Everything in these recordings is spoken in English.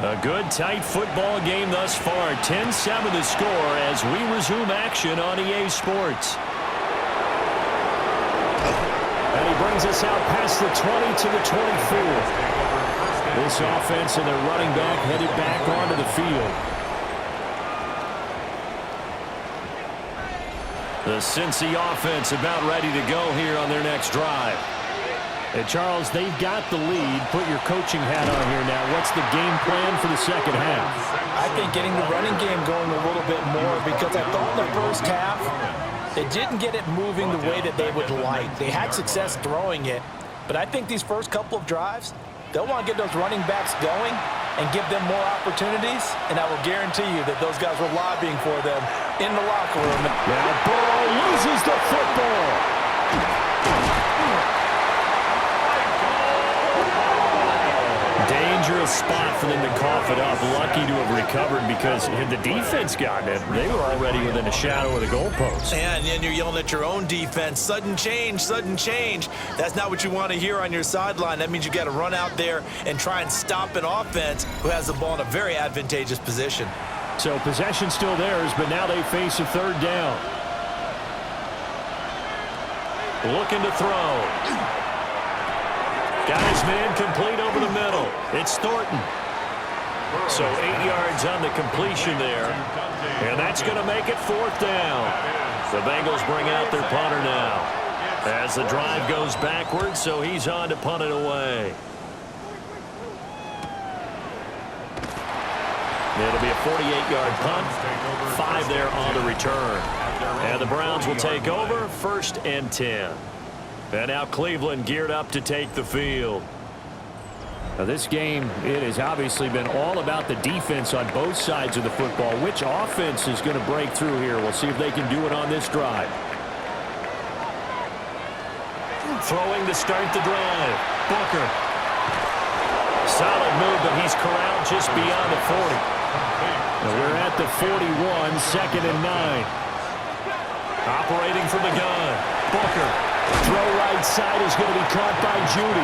A good, tight football game thus far. 10-7 the score as we resume action on EA Sports. And he brings us out past the 20 to the 24. This offense and their running back headed back onto the field. The Cincy offense about ready to go here on their next drive. Hey, Charles, they've got the lead. Put your coaching hat on here now. What's the game plan for the second half? I think getting the running game going a little bit more, because I thought in the first half they didn't get it moving the way that they would like. They had success throwing it, but I think these first couple of drives, they'll want to get those running backs going and give them more opportunities, and I will guarantee you that those guys were lobbying for them in the locker room. Now Burrow loses the football. Dangerous spot for them to cough it up. Lucky to have recovered because had the defense gotten it, they were already within a shadow of the goalpost. And then you're yelling at your own defense, sudden change, sudden change. That's not what you want to hear on your sideline. That means you got to run out there and try and stop an offense who has the ball in a very advantageous position. So possession still theirs, but now they face a third down. Looking to throw. Guys, man, complete over the middle. It's Thornton. So 8 yards on the completion there. And that's going to make it fourth down. The Bengals bring out their punter now. As the drive goes backwards, so he's on to punt it away. It'll be a 48-yard punt. 5 there on the return. And the Browns will take over, 1st and 10. And now Cleveland geared up to take the field. Now this game, it has obviously been all about the defense on both sides of the football. Which offense is going to break through here? We'll see if they can do it on this drive. Throwing to start the drive. Booker. Solid move, but he's corralled just beyond the 40. Now we're at the 41, 2nd and 9. Operating from the gun. Booker. Throw right side is going to be caught by Judy.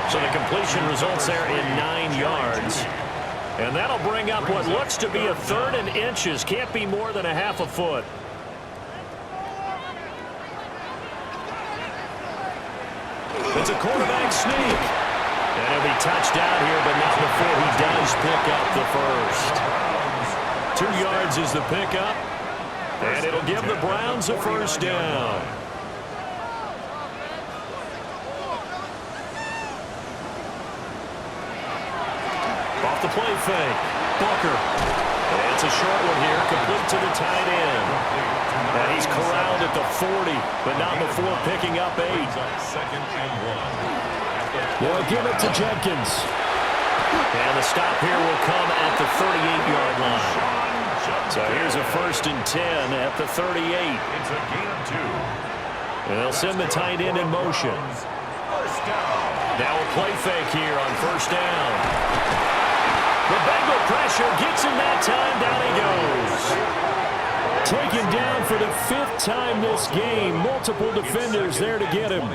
So the completion results there in 9 yards. And that'll bring up what looks to be a 3rd and inches. Can't be more than a half a foot. It's a quarterback sneak. And he'll be touched out here, but not before he does pick up the first. 2 yards is the pickup. And it'll give the Browns a first down. Off the play fake. Booker. And it's a short one here, complete to the tight end. And he's corralled at the 40, but not before picking up 8. They'll give it to Jenkins. And the stop here will come at the 38-yard line. So here's a 1st and 10 at the 38. It's a gain of 2. And they'll send the tight end in motion. Now a play fake here on 1st down. The Bengal pressure gets him that time. Down he goes. Taken down for the 5th time this game. Multiple defenders there to get him.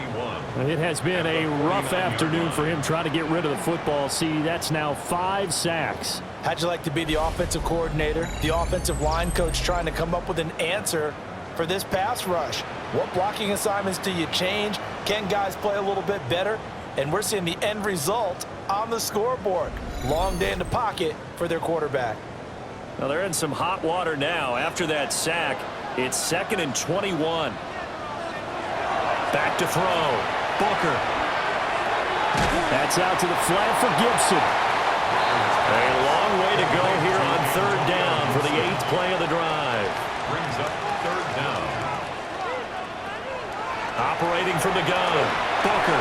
It has been a rough afternoon for him trying to get rid of the football. See, that's now 5 sacks. How'd you like to be the offensive coordinator, the offensive line coach, trying to come up with an answer for this pass rush? What blocking assignments do you change? Can guys play a little bit better? And we're seeing the end result on the scoreboard. Long day in the pocket for their quarterback. Now they're in some hot water now. After that sack, it's 2nd and 21. Back to throw. Booker. That's out to the flat for Gibson. A long way to go here on 3rd down for the 8th play of the drive. Brings up 3rd down. Operating from the gun. Booker.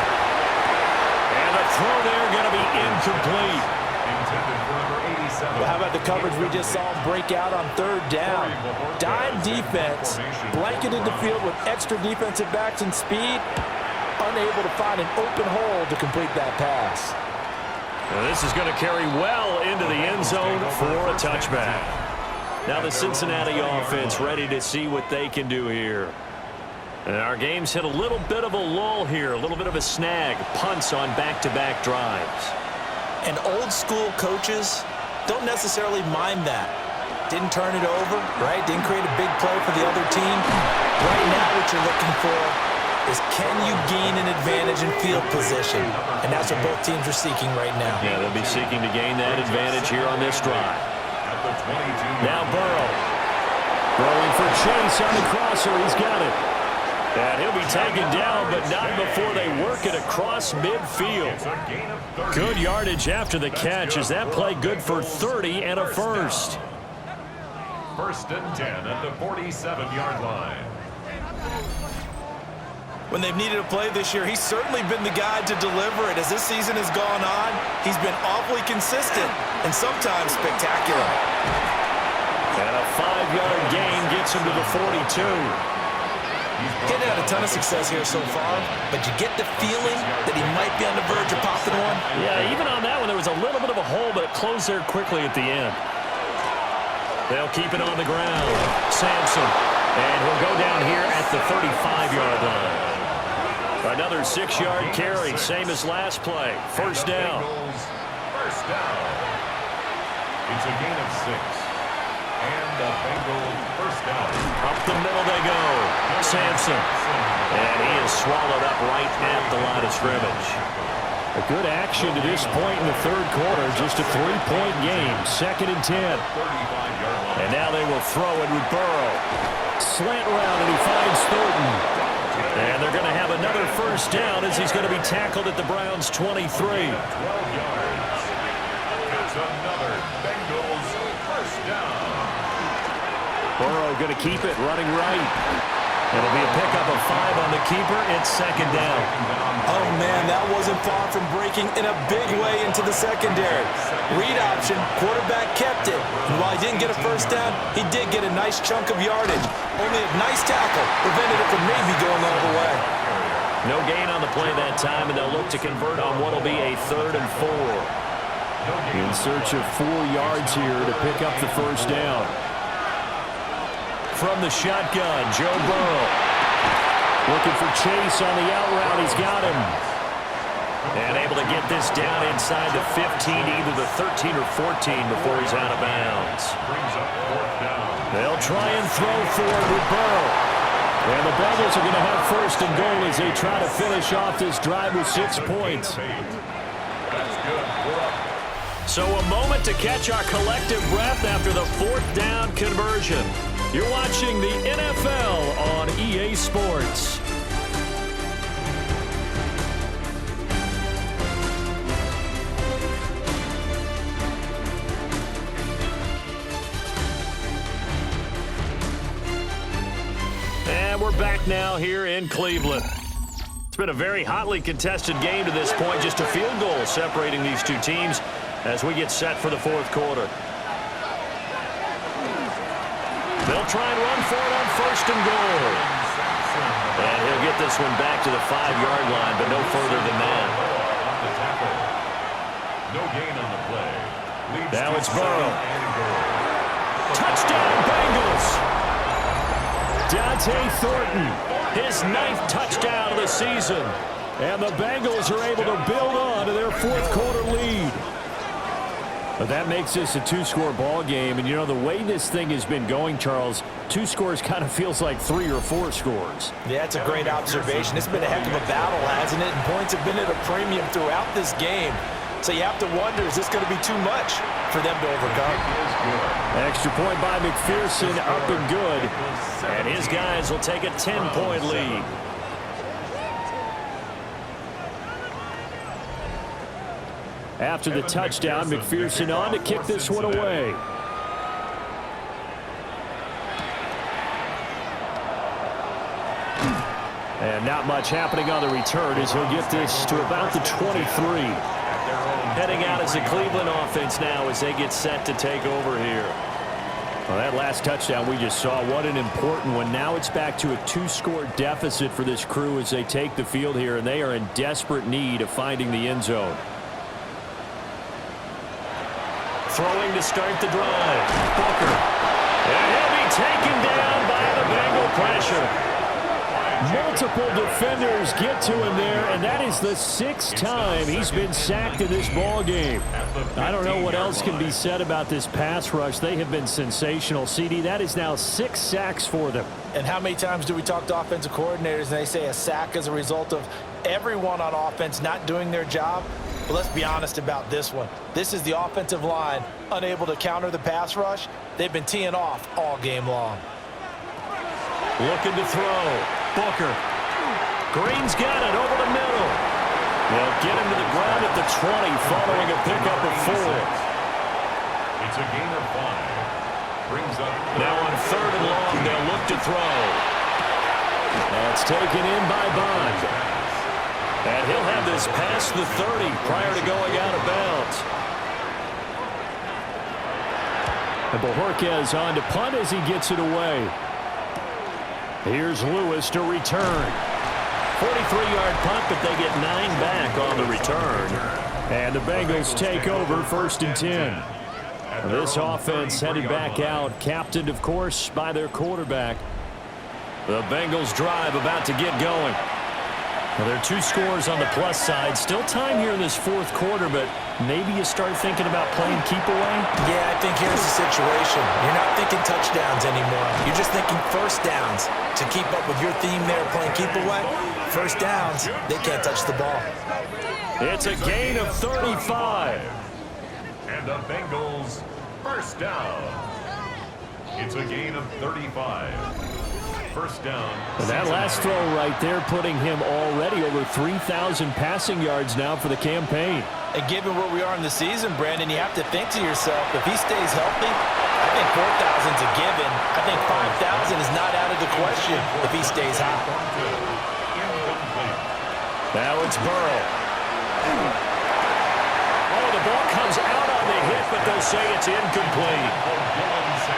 And the throw there going to be incomplete. Intended for number 87. Well, how about the coverage we just saw him break out on 3rd down? Dime defense, blanketed the field with extra defensive backs and speed, unable to find an open hole to complete that pass. Well, this is going to carry well into the end zone for a touchback. Now the Cincinnati offense ready to see what they can do here. And our game's hit a little bit of a lull here, a little bit of a snag. Punts on back-to-back drives. And old school coaches don't necessarily mind that. Didn't turn it over, right? Didn't create a big play for the other team. Right now what you're looking for is can you gain an advantage in field position? And that's what both teams are seeking right now. Yeah, they'll be seeking to gain that advantage here on this drive. Now Burrow. Throwing for Chase on the crosser. He's got it. And he'll be taken down, but not before they work it across midfield. Good yardage after the catch. Is that play good for 30 and a first? 1st and 10 at the 47-yard line. When they've needed a play this year, he's certainly been the guy to deliver it. As this season has gone on, he's been awfully consistent and sometimes spectacular. And a 5-yard gain gets him to the 42. He's had a ton of success here so far, but you get the feeling that he might be on the verge of popping one. Yeah, even on that one, there was a little bit of a hole, but it closed there quickly at the end. They'll keep it on the ground. Sampson. And he'll go down here at the 35-yard line. Another 6-yard carry, same as last play. First down. First down. It's a gain of 6. And the Bengals first down. Up the middle they go. Sampson. And he is swallowed up right at the line of scrimmage. A good action to this point in the third quarter. Just a 3-point game. 2nd and 10. And now they will throw it with Burrow. Slant route, and he finds Thornton. And they're going to have another first down as he's going to be tackled at the Browns' 23. 12 yards. It's another Bengals first down. Burrow going to keep it, running right. It'll be a pickup of 5 on the keeper. It's 2nd down. Oh, man, that wasn't far from breaking in a big way into the secondary. Read option, quarterback kept it. And while he didn't get a first down, he did get a nice chunk of yardage. Only a nice tackle prevented it from maybe going all the way. No gain on the play that time, and they'll look to convert on what will be a 3rd and 4. In search of 4 yards here to pick up the first down. From the shotgun, Joe Burrow. Looking for Chase on the out route. He's got him. And able to get this down inside the 15, either the 13 or 14 before he's out of bounds. Brings up 4th down. They'll try and throw forward with Burrow. And the Bengals are going to have 1st and goal as they try to finish off this drive with 6 points. That's good. We're up. So a moment to catch our collective breath after the 4th down conversion. You're watching the NFL on EA Sports. And we're back now here in Cleveland. It's been a very hotly contested game to this point. Just a field goal separating these two teams as we get set for the 4th quarter. They'll try and run for it on 1st and goal. And he'll get this one back to the 5-yard line, but no further than that. No gain on the play. Now it's Burrow. Touchdown, Bengals! Dante Thornton, his 9th touchdown of the season. And the Bengals are able to build on to their 4th quarter lead. But that makes this a 2-score ball game. And, you know, the way this thing has been going, Charles, 2 scores kind of feels like 3 or 4 scores. Yeah, that's a great observation. It's been a heck of a battle, hasn't it? And points have been at a premium throughout this game. So you have to wonder, is this going to be too much for them to overcome? Extra point by McPherson, up and good. And his guys will take a 10-point lead. After the touchdown, McPherson on to kick this one away. And not much happening on the return as he'll get this to about the 23. Heading out as the Cleveland offense now as they get set to take over here. Well, that last touchdown we just saw, what an important one. Now it's back to a 2-score deficit for this crew as they take the field here, and they are in desperate need of finding the end zone. Throwing to start the drive. Booker. And he'll be taken down by the Bengal pressure. Multiple defenders get to him there, and that is the 6th time he's been sacked in this ball game. I don't know what else can be said about this pass rush. They have been sensational. CD, that is now 6 sacks for them. And how many times do we talk to offensive coordinators and they say a sack is a result of everyone on offense not doing their job? But let's be honest about this one. This is the offensive line unable to counter the pass rush. They've been teeing off all game long. Looking to throw. Booker. Green's got it over the middle. They'll get him to the ground at the 20 following a pickup of 4. It's a gain of 5. Brings up now on 3rd and long, they'll look to throw. That's taken in by Bond. And he'll have this past the 30 prior to going out of bounds. And Bojorquez on to punt as he gets it away. Here's Lewis to return. 43-yard punt, but they get 9 back on the return. And the Bengals take over 1st and 10. This offense headed back out, captained, of course, by their quarterback. The Bengals drive about to get going. Well, there are 2 scores on the plus side. Still time here in this 4th quarter, but maybe you start thinking about playing keep away? Yeah, I think here's the situation. You're not thinking touchdowns anymore. You're just thinking first downs. To keep up with your theme there, playing keep away, first downs, they can't touch the ball. It's a gain of 35. And the Bengals first down. It's a gain of 35. First down. And that last throw right there putting him already over 3,000 passing yards now for the campaign. And given where we are in the season, Brandon, you have to think to yourself, if he stays healthy, I think 4,000 is a given. I think 5,000 is not out of the question if he stays hot. Now it's Burrow. Oh, the ball comes out on the hit, but they'll say it's incomplete.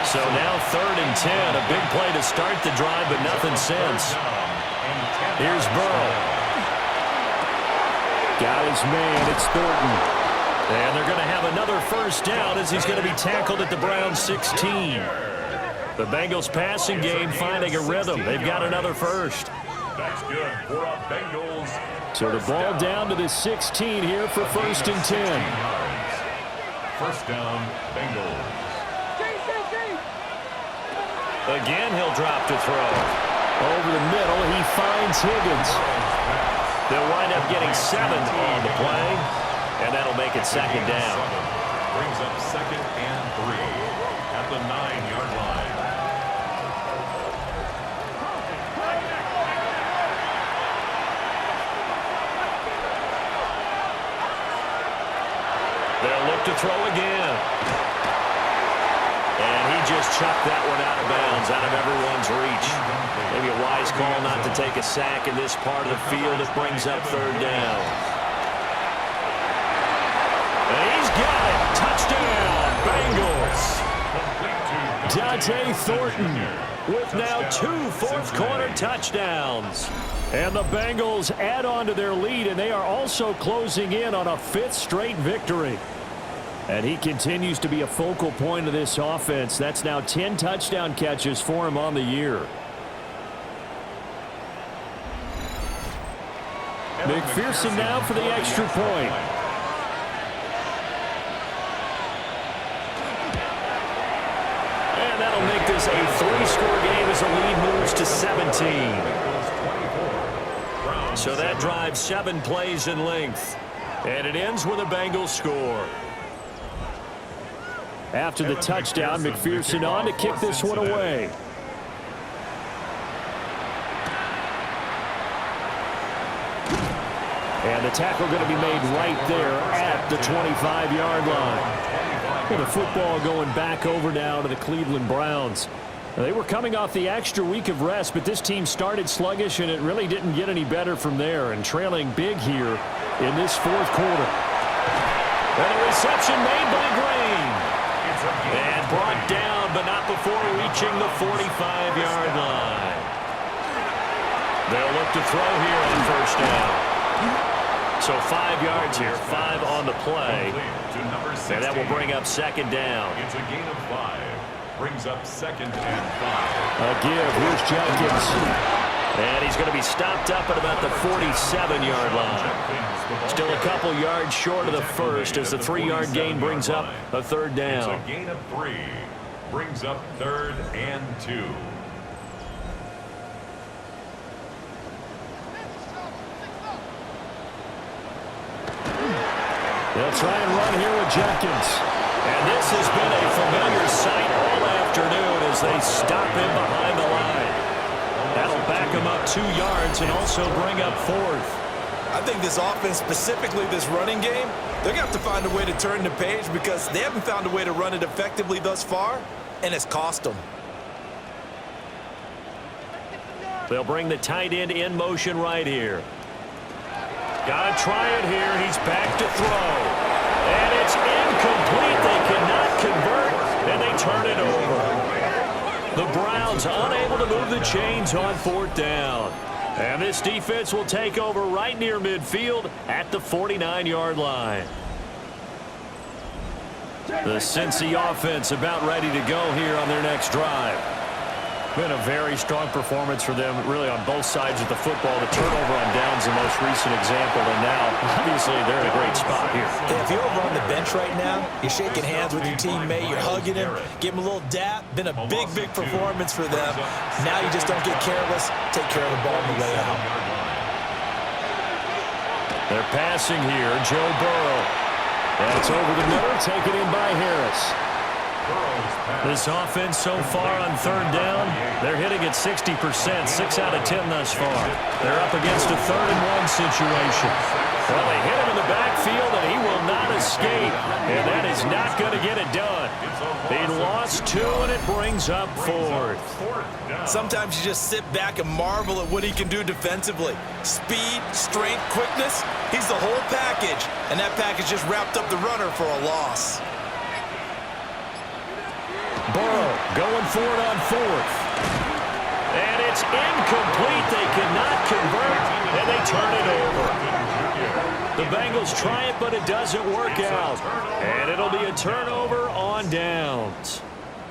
So now 3rd and 10, a big play to start the drive, but nothing since. Here's Burrow. Got his man, it's Thornton. And they're going to have another first down as he's going to be tackled at the Browns 16. The Bengals passing game finding a rhythm. They've got another first. That's good for a Bengals. So the ball down to the 16 here for 1st and 10. First down, Bengals. Again, he'll drop to throw. Over the middle, he finds Higgins. They'll wind up getting 7 on the play, and that'll make it 2nd down. Brings up 2nd and 3 at the 9-yard line. They'll look to throw again. And he just chucked that one out of bounds, out of everyone's reach. Maybe a wise call not to take a sack in this part of the field. It brings up 3rd down. And he's got it. Touchdown, Bengals. Dante Thornton With now 2 fourth-quarter touchdowns. And the Bengals add on to their lead, and they are also closing in on a 5th straight victory. And he continues to be a focal point of this offense. That's now 10 touchdown catches for him on the year. McPherson now for the extra point. And that'll make this a 3-score game as the lead moves to 17. So that drives 7 plays in length. And it ends with a Bengals score. After the touchdown, McPherson on to kick this one away. And the tackle going to be made right there at the 25-yard line. And the football going back over now to the Cleveland Browns. They were coming off the extra week of rest, but this team started sluggish, and it really didn't get any better from there, and trailing big here in this 4th quarter. And a reception made by Green. And brought down, but not before reaching the 45-yard line. They'll look to throw here on 1st down. So 5 yards here, 5 on the play. And that will bring up 2nd down. It's a gain of 5. Brings up 2nd and 5. A give. Here's Jenkins. And he's going to be stopped up at about the 47-yard line. Still a couple yards short of the first as the 3-yard gain brings up a third down. It's a gain of 3. Brings up 3rd and 2. They'll try and run here with Jenkins. And this has been a familiar sight all afternoon as they stop him behind the line. That'll back him up 2 yards and also bring up 4th. I think this offense, specifically this running game, they're going to have to find a way to turn the page because they haven't found a way to run it effectively thus far, and it's cost them. They'll bring the tight end in motion right here. Got to try it here. He's back to throw. And it's incomplete. They cannot convert, and they turn it over. The Browns unable to move the chains on 4th down. And this defense will take over right near midfield at the 49-yard line. The Cincy offense about ready to go here on their next drive. Been a very strong performance for them, really, on both sides of the football. The turnover on downs the most recent example, and now, obviously, they're in a great spot here. Yeah, if you're over on the bench right now, you're shaking hands with your teammate, you're hugging him, give him a little dap. Been a big, big performance for them. Now you just don't get careless. Take care of the ball on the way out. They're passing here. Joe Burrow. That's over the middle, taken in by Harris. This offense so far on 3rd down, they're hitting at 60%, 6 out of 10 thus far. They're up against a 3rd and 1 situation. Well, they hit him in the backfield, and he will not escape. And that is not going to get it done. He lost 2, and it brings up 4th. Sometimes you just sit back and marvel at what he can do defensively. Speed, strength, quickness, he's the whole package. And that package just wrapped up the runner for a loss. Burrow going for it on 4th. And it's incomplete. They cannot convert, and they turn it over. The Bengals try it, but it doesn't work out. And it'll be a turnover on downs.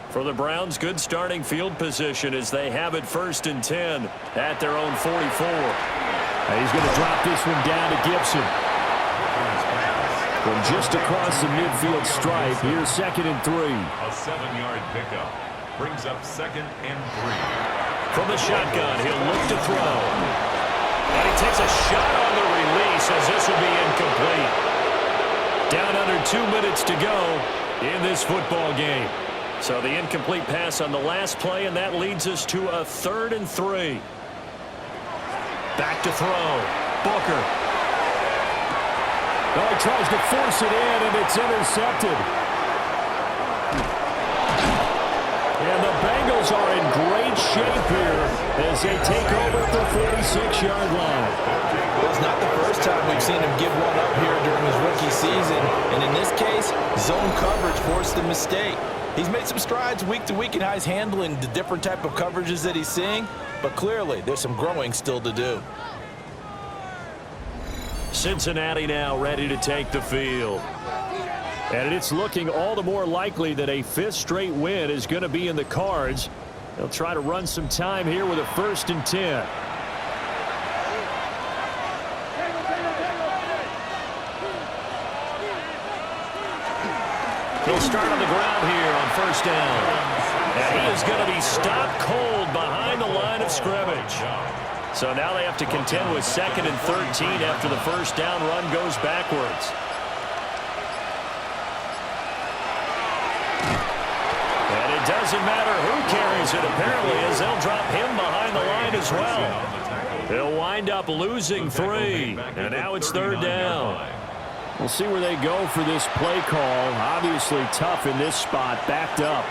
For the Browns, good starting field position as they have it 1st and 10 at their own 44. And he's going to drop this one down to Gibson. From just across the midfield stripe, here's 2nd and 3. A 7-yard pickup brings up 2nd and 3. From the shotgun, he'll look to throw. And he takes a shot on the release as this will be incomplete. Down under 2 minutes to go in this football game. So the incomplete pass on the last play, and that leads us to a 3rd and 3. Back to throw. Booker. Oh, he tries to force it in, and it's intercepted. And the Bengals are in great shape here as they take over at the 46-yard line. Well, it's not the first time we've seen him give one up here during his rookie season. And in this case, zone coverage forced the mistake. He's made some strides week to week in how he's handling the different type of coverages that he's seeing. But clearly, there's some growing still to do. Cincinnati now ready to take the field. And it's looking all the more likely that a 5th straight win is going to be in the cards. They'll try to run some time here with a 1st and 10. He'll start on the ground here on 1st down. And he is going to be stopped cold behind the line of scrimmage. So now they have to contend with 2nd and 13 after the 1st down run goes backwards. And it doesn't matter who carries it, apparently, as they'll drop him behind the line as well. They'll wind up losing 3, and now it's 3rd down. We'll see where they go for this play call. Obviously tough in this spot, backed up.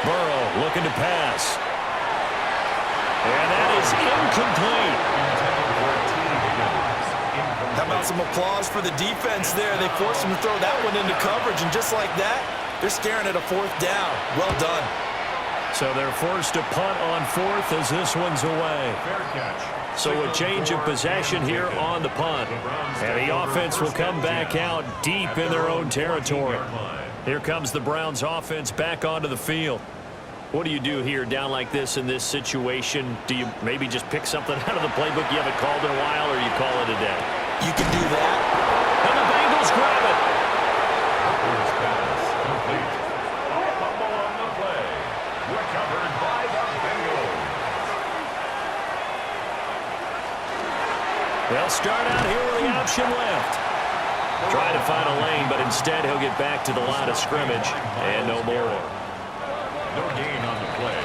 Burrow looking to pass. And that is incomplete. How about some applause for the defense there? They forced him to throw that one into coverage, and just like that, they're staring at a 4th down. Well done. So they're forced to punt on 4th as this one's away. Fair catch. So a change of possession here on the punt. And the offense will come back out deep in their own territory. Here comes the Browns offense back onto the field. What do you do here down like this in this situation? Do you maybe just pick something out of the playbook you haven't called in a while, or you call it a day? You can do that. And the Bengals grab it. First pass complete. A fumble on the play. Recovered by the Bengals. They'll start out here with the option left. Trying to find a lane, but instead he'll get back to the line of scrimmage and no more. No gain on the play.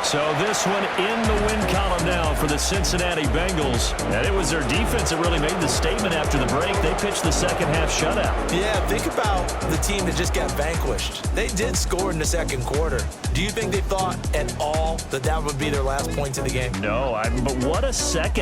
So this one in the win column now for the Cincinnati Bengals. And it was their defense that really made the statement after the break. They pitched the second half shutout. Yeah, think about the team that just got vanquished. They did score in the second quarter. Do you think they thought at all that that would be their last points in the game? No, but what a second